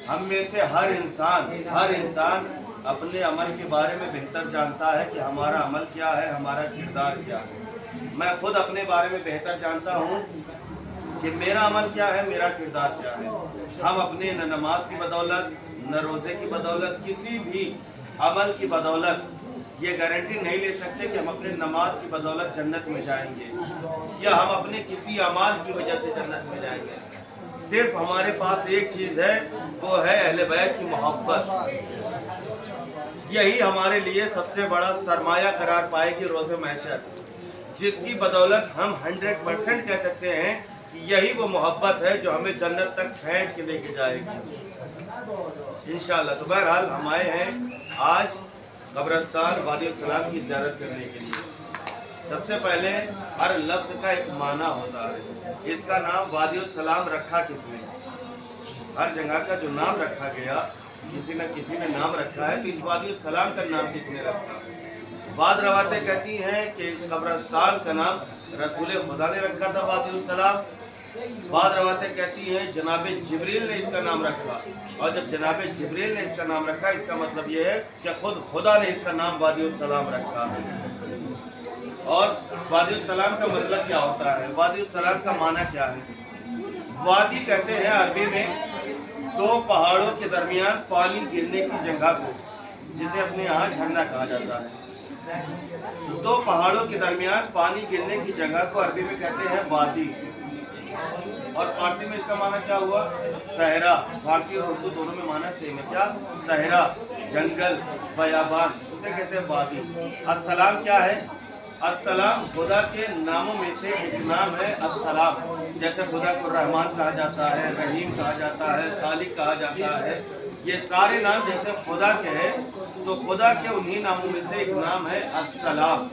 ہم میں سے ہر انسان اپنے عمل کے بارے میں بہتر جانتا ہے کہ ہمارا عمل کیا ہے، ہمارا کردار کیا ہے۔ میں خود اپنے بارے میں بہتر جانتا ہوں کہ میرا عمل کیا ہے، میرا کردار کیا ہے۔ ہم اپنے نہ نماز کی بدولت، نہ روزے کی بدولت، کسی بھی عمل کی بدولت یہ گارنٹی نہیں لے سکتے کہ ہم اپنے نماز کی بدولت جنت میں جائیں گے، یا ہم اپنے کسی اعمال کی وجہ سے جنت میں جائیں گے۔ صرف ہمارے پاس ایک چیز ہے، وہ ہے اہل بیت کی محبت۔ یہی ہمارے لیے سب سے بڑا سرمایہ قرار پائے گی روز محشر، جس کی بدولت ہم 100% کہہ سکتے ہیں کہ یہی وہ محبت ہے جو ہمیں جنت تک کھینچ کے لے کے جائے گی انشاءاللہ۔ تو بہرحال ہم آئے ہیں آج قبرستان وادی السلام کی زیارت کرنے کے لیے۔ سب سے پہلے ہر لفظ کا ایک معنی ہوتا ہے۔ اس کا نام وادی السلام رکھا کس نے؟ ہر جگہ کا جو نام رکھا گیا کسی نہ کسی نے نام رکھا ہے، تو اس وادی السلام کا نام کس نے رکھا؟ بعض روایتیں کہتی ہیں کہ اس قبرستان کا نام رسول خدا نے رکھا تھا وادی السلام۔ بعض روایتیں کہتی ہیں جناب جبریل نے اس کا نام رکھا، اور جب جناب جبریل نے اس کا نام رکھا، اس کا مطلب یہ ہے کہ خود خدا نے اس کا نام وادی السلام رکھا۔ اور وادی السلام کا مطلب کیا ہوتا ہے؟ وادی السلام کا معنی کیا ہے؟ وادی کہتے ہیں عربی میں دو پہاڑوں کے درمیان پانی گرنے کی جگہ کو، جسے اپنے یہاں جھرنا کہا جاتا ہے۔ دو پہاڑوں کے درمیان پانی گرنے کی جگہ کو عربی میں کہتے ہیں وادی۔ اور فارسی میں اس کا معنی کیا ہوا؟ صحرا۔ فارسی اور اردو دونوں میں معنی سیم ہے۔ کیا؟ صحرا، جنگل، بیابان، اسے کہتے ہیں وادی۔ السلام کیا ہے؟ السلام خدا کے ناموں میں سے ایک نام ہے السلام۔ جیسے خدا کو رحمان کہا جاتا ہے، رحیم کہا جاتا ہے، خالق کہا جاتا ہے، یہ سارے نام جیسے خدا کے ہیں، تو خدا کے انہی ناموں میں سے ایک نام ہے السلام،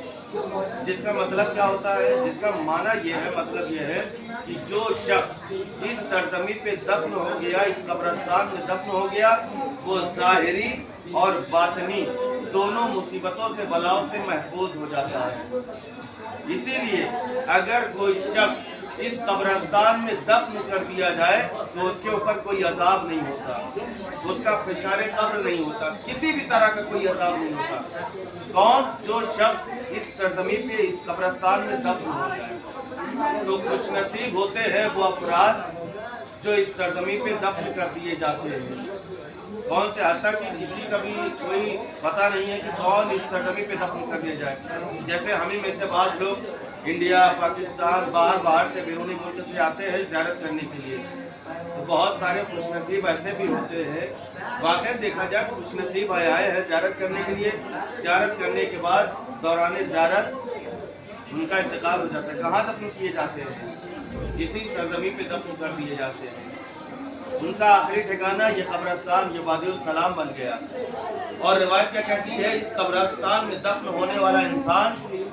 جس کا مطلب کیا ہوتا ہے؟ جس کا معنی یہ ہے، مطلب یہ ہے کہ جو شخص اس سرزمین پہ دفن ہو گیا، اس قبرستان میں دفن ہو گیا، وہ ظاہری اور باطنی دونوں مصیبتوں سے، بلاؤں سے محفوظ ہو جاتا ہے۔ اسی لیے اگر کوئی شخص اس قبرستان میں دفن کر دیا جائے تو اس کے اوپر کوئی عذاب نہیں ہوتا، اس کا فشار قبر نہیں ہوتا، کسی بھی طرح کا کوئی عذاب نہیں ہوتا۔ کون؟ جو شخص اس سرزمین پہ اس قبرستان میں دفن ہو جائے۔ تو خوش نصیب ہوتے ہیں وہ افراد جو اس سرزمین پہ دفن کر دیے جاتے ہیں۔ کون سے؟ حتیٰ کہ کسی کا بھی کوئی پتہ نہیں ہے کہ کون اس سرزمین پہ دفن کر دیا جائے۔ جیسے ہمیں میں سے بعض لوگ انڈیا، پاکستان، باہر سے بیرونی ملک سے آتے ہیں زیارت کرنے کے لیے، تو بہت سارے خوش نصیب ایسے بھی ہوتے ہیں، واقعی دیکھا جائے خوش نصیب آئے ہیں زیارت کرنے کے لیے، زیارت کرنے کے بعد دوران زیارت ان کا انتقال ہو جاتا ہے۔ کہاں دفن کیے جاتے ہیں؟ اسی سرزمین پہ دفن کر دیے جاتے ہیں۔ ان کا آخری ٹھکانہ یہ قبرستان، یہ وادی السلام بن گیا۔ اور روایت کیا کہتی ہے؟ اس قبرستان میں دفن ہونے والا انسان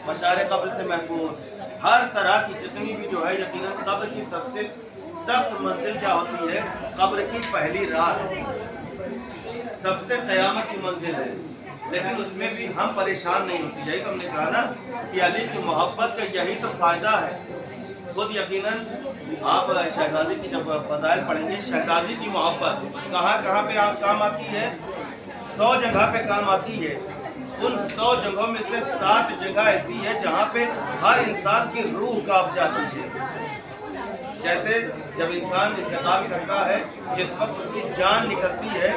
مشار قبر سے محفوظ۔ ہر طرح کی جتنی بھی جو ہے، یقیناً قبر کی سب سے سخت منزل کیا ہوتی ہے؟ قبر کی پہلی رات سب سے قیامت کی منزل ہے، لیکن اس میں بھی ہم پریشان نہیں ہوتے۔ یہی تو ہم نے کہا نا کہ علی کی محبت کا یہی تو فائدہ ہے۔ خود یقیناً آپ شہزادی کی جب فضائل پڑھیں گے، شہزادی کی محبت کہاں کہاں پہ آپ کام آتی ہے؟ 100 جگہ پہ کام آتی ہے۔ ان 100 جگہوں میں سے 7 جگہ ایسی ہے جہاں پہ ہر انسان کی روح کانپ جاتی ہے۔ جیسے جب انسان انتقال کرتا ہے، جس وقت اس کی جان نکلتی ہے،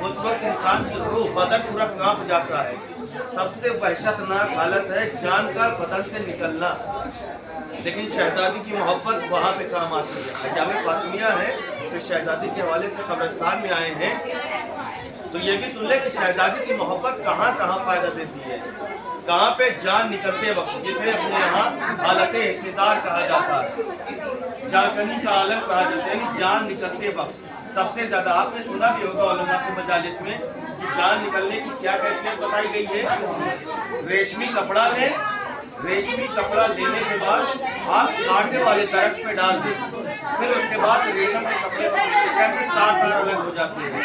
اس وقت انسان کی روح، بدن پورا کانپ جاتا ہے۔ سب سے وحشتناک حالت ہے جان کا بدن سے نکلنا، لیکن شہزادی کی محبت وہاں پہ کام آتی ہے۔ ایام فاطمیہ ہیں جو شہزادی کے حوالے سے قبرستان میں آئے ہیں، تو یہ بھی سن لے کہ شہزادی کی محبت کہاں کہاں فائدہ دیتی ہے۔ کہاں پہ؟ جان نکلتے وقت، جسے اپنے یہاں حالت احتضار کہا جاتا ہے، جاکنی کا عالم کہا جاتا ہے، یعنی جان نکلتے وقت سب سے زیادہ۔ آپ نے سنا بھی ہوگا علماء کے مجالس میں کہ جان نکلنے کی کیا کیفیت بتائی گئی ہے؟ ریشمی کپڑا لیں، ریشمی کپڑا لینے کے بعد آپ کانٹے والے درخت پہ ڈال دیں، پھر اس کے بعد ریشم کے کپڑے کیسے تار الگ ہو جاتے ہیں۔